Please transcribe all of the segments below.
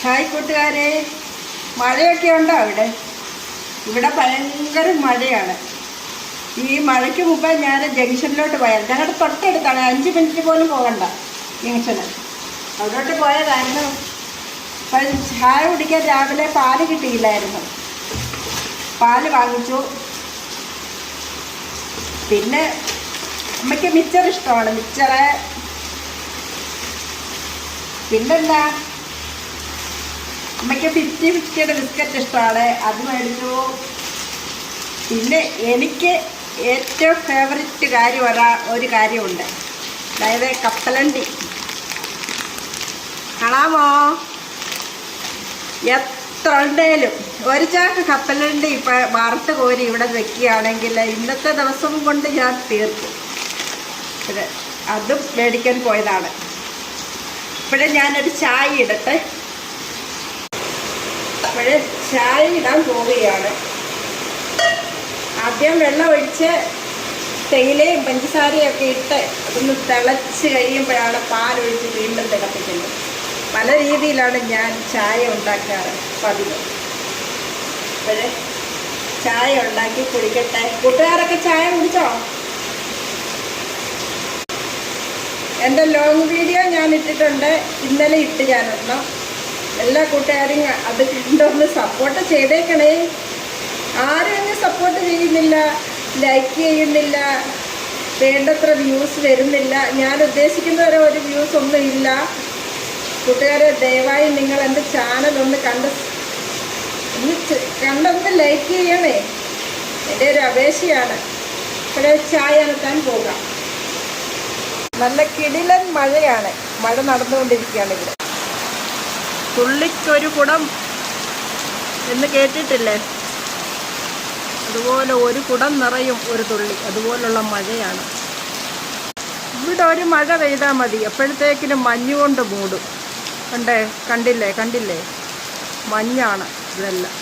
Hi കൂട്ടുകാരെ, മഴയൊക്കെ ഉണ്ടോ അവിടെ? ഇവിടെ ഭയങ്കര മഴയാണ്. ഈ മഴയ്ക്ക് മുമ്പ് ഞാൻ ജംഗ്ഷനിലോട്ട് പോയാൽ, ഞങ്ങളുടെ തൊട്ടടുത്താണ്, 5 മിനിറ്റ് പോലും പോകണ്ട ജംഗ്ഷന്. അവിടോട്ട് പോയതായിരുന്നു. അപ്പം ചായ കുടിക്കാൻ രാവിലെ പാല് കിട്ടിയില്ലായിരുന്നു. പാല് വാങ്ങിച്ചു. പിന്നെ അമ്മയ്ക്ക് മിച്ചർ ഇഷ്ടമാണ്, മിച്ചറ്. പിന്നെന്താ, അമ്മയ്ക്ക് 50-50യുടെ ബിസ്ക്കറ്റ് ഇഷ്ടമാണ്, അത് മേടിച്ചു. പിന്നെ എനിക്ക് ഏറ്റവും ഫേവററ്റ് ഒരു കാര്യമുണ്ട്, അതായത് കപ്പലണ്ടി. കാണാമോ? എത്ര ഉണ്ടേലും ഒരു ചാക്ക് കപ്പലണ്ടി ഇപ്പം വറുത്ത് കോരി ഇവിടെ വെക്കുകയാണെങ്കിൽ ഇന്നത്തെ ദിവസം കൊണ്ട് ഞാൻ തീർക്കും. അതും മേടിക്കാൻ പോയതാണ്. ഇപ്പോഴേ ഞാനൊരു ചായ ഇടട്ടെ. ഇപ്പോഴേ ചായ ഇടാൻ പോവുകയാണ്. ആദ്യം വെള്ളം ഒഴിച്ച് തേയിലയും പഞ്ചസാരയും ഒക്കെ ഇട്ട് അതൊന്ന് തിളച്ച് കഴിയുമ്പോഴാണ് പാലൊഴിച്ച് വീണ്ടും തിളപ്പിക്കുന്നത്. പല രീതിയിലാണ് ഞാൻ ചായ ഉണ്ടാക്കാറ് പതിവ്. ഇപ്പോഴേ ചായ ഉണ്ടാക്കി കുടിക്കട്ടെ. കൂട്ടുകാരൊക്കെ ചായ കുടിച്ചോ? എൻ്റെ ലോങ് വീഡിയോ ഞാൻ ഇട്ടിട്ടുണ്ട്, ഇന്നലെ ഇട്ട് ഞാനൊന്ന്. എല്ലാ കൂട്ടുകാരും അത് കണ്ടൊന്ന് സപ്പോർട്ട് ചെയ്തേക്കണേ. ആരും എന്നെ സപ്പോർട്ട് ചെയ്യുന്നില്ല, ലൈക്ക് ചെയ്യുന്നില്ല, വേണ്ടത്ര വ്യൂസ് വരുന്നില്ല. ഞാൻ ഉദ്ദേശിക്കുന്ന ഒരു വ്യൂസ് ഒന്നും ഇല്ല. കൂട്ടുകാരെ, ദയവായി നിങ്ങൾ എൻ്റെ ചാനൽ കണ്ടൊന്ന് ലൈക്ക് ചെയ്യണേ. എൻ്റെ ഒരു അപേക്ഷയാണ്. ഇവിടെ ചായ അനത്താൻ പോകാം. നല്ല കിടിലൻ മഴയാണ്. മഴ നടന്നുകൊണ്ടിരിക്കുകയാണ് ഇവിടെ. തുള്ളിക്കൊരു കുടം എന്ന് കേട്ടിട്ടില്ലേ? അതുപോലെ ഒരു കുടം നിറയും ഒരു തുള്ളി. അതുപോലുള്ള മഴയാണ് ഇവിടെ. ഒരു മഴ പെയ്താൽ മതി, എപ്പോഴത്തേക്കിനും മഞ്ഞുകൊണ്ട് മൂടും. കണ്ടില്ലേ? മഞ്ഞാണ് ഇതെല്ലാം.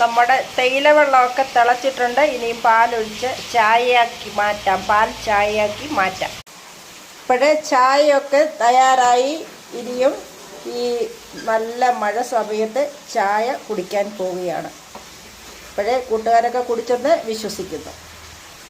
നമ്മുടെ തേയില വെള്ളമൊക്കെ തിളച്ചിട്ടുണ്ട്. ഇനിയും പാലൊഴിച്ച് ചായയാക്കി മാറ്റാം. പാൽ ചായയാക്കി മാറ്റാം. ഇപ്പോഴേ ചായയൊക്കെ തയ്യാറായി. ഇനിയും ഈ നല്ല മഴ സമയത്ത് ചായ കുടിക്കാൻ പോവുകയാണ്. ഇപ്പോഴേ കൂട്ടുകാരൊക്കെ കുടിച്ചെന്ന് വിശ്വസിക്കുന്നു.